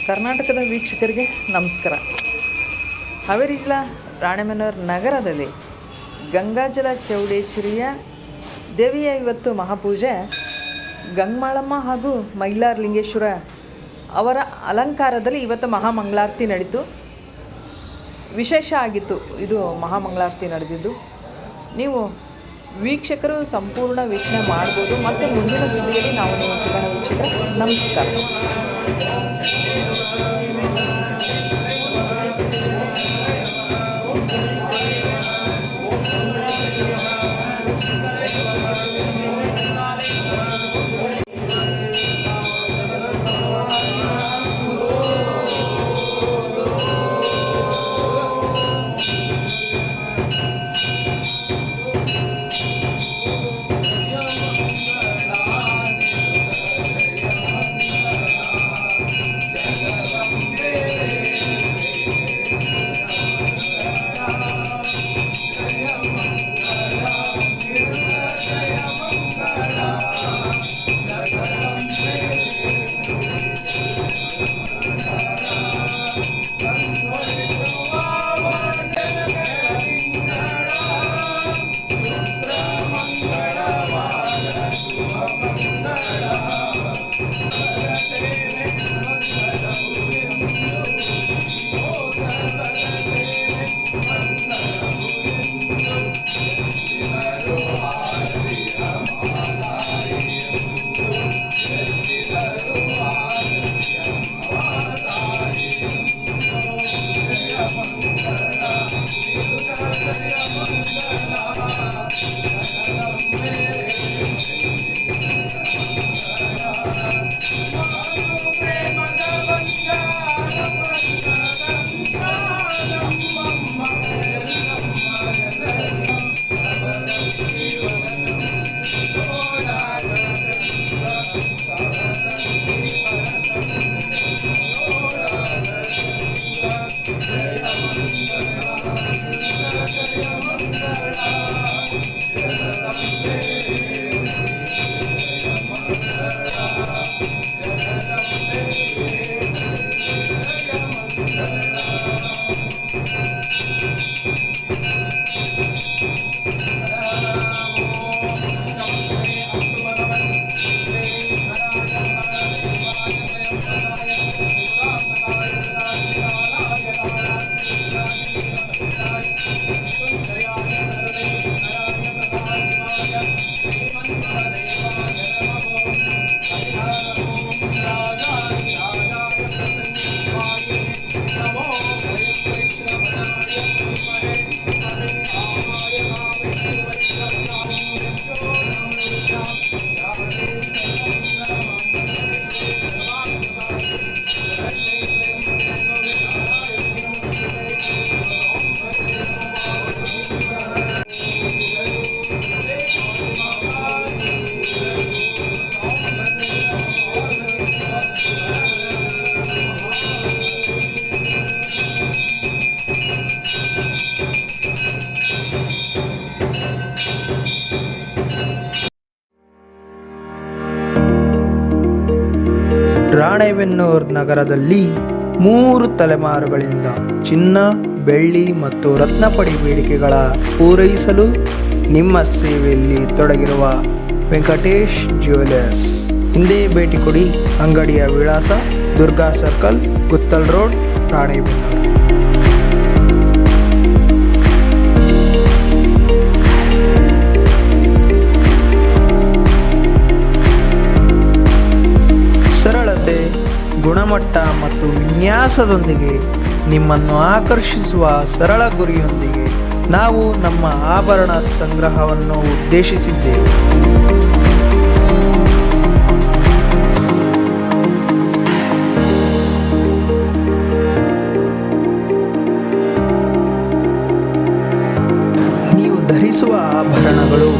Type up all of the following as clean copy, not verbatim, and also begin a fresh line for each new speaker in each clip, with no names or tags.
ಕರ್ನಾಟಕದ ವೀಕ್ಷಕರಿಗೆ ನಮಸ್ಕಾರ. ಹಾವೇರಿ ಜಿಲ್ಲಾ ರಾಣೆಬೆನ್ನೂರು ನಗರದಲ್ಲಿ ಗಂಗಾಜಲ ಚೌಡೇಶ್ವರಿಯ ದೇವಿಯ ಇವತ್ತು ಮಹಾಪೂಜೆ. ಗಂಗಮಾಳಮ್ಮ ಹಾಗೂ ಮೈಲಾರಲಿಂಗೇಶ್ವರ ಅವರ ಅಲಂಕಾರದಲ್ಲಿ ಇವತ್ತು ಮಹಾಮಂಗಳಾರತಿ ನಡೀತು. ವಿಶೇಷ ಆಗಿತ್ತು ಇದು ಮಹಾಮಂಗಳಾರತಿ ನಡೆದಿದ್ದು. ನೀವು ವೀಕ್ಷಕರು ಸಂಪೂರ್ಣ ವೀಕ್ಷಣೆ ಮಾಡ್ಬೋದು. ಮತ್ತು ಮುಂದಿನ ಸುದ್ದಿಯಲ್ಲಿ ನಾವು ನೀವು ಸಿಗೋಣ ವೀಕ್ಷಕರು. ನಮಸ್ಕಾರ.
ರಾಣೆಬೆನ್ನೂರು ನಗರದಲ್ಲಿ 3 ತಲೆಮಾರುಗಳಿಂದ ಚಿನ್ನ, ಬೆಳ್ಳಿ ಮತ್ತು ರತ್ನಪಡಿ ಬೇಡಿಕೆಗಳ ಪೂರೈಸಲು ನಿಮ್ಮ ಸೇವೆಯಲ್ಲಿ ತೊಡಗಿರುವ ವೆಂಕಟೇಶ್ ಜ್ಯುವೆಲರ್ಸ್ ಹಿಂದೆ ಭೇಟಿ ಕೊಡಿ. ಅಂಗಡಿಯ ವಿಳಾಸ ದುರ್ಗಾ ಸರ್ಕಲ್, ಗುತ್ತಲ್ ರೋಡ್, ರಾಣೆಬೆನ್ನೂರು. ಸರಳತೆ, ಗುಣಮಟ್ಟ ಮತ್ತು ವಿನ್ಯಾಸದೊಂದಿಗೆ ನಿಮ್ಮನ್ನು ಆಕರ್ಷಿಸುವ ಸರಳ ಗುರಿಯೊಂದಿಗೆ ನಾವು ನಮ್ಮ ಆಭರಣ ಸಂಗ್ರಹವನ್ನು ಉದ್ದೇಶಿಸಿದ್ದೇವೆ. ನೀವು ಧರಿಸುವ ಆಭರಣಗಳು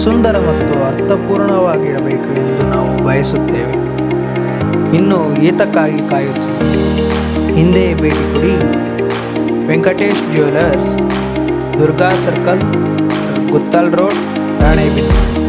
ಸುಂದರ ಮತ್ತು ಅರ್ಥಪೂರ್ಣವಾಗಿರಬೇಕು ಎಂದು ನಾವು ಬಯಸುತ್ತೇವೆ. ಇನ್ನು ಏತಕ್ಕಾಗಿ ಕಾಯುತ್ತೀರಿ? ಹಿಂದೆ ಭೇಟಿ ಕೊಡಿ. Venkatesh jewellers, Durga circle, Guttal road, Ranebennur.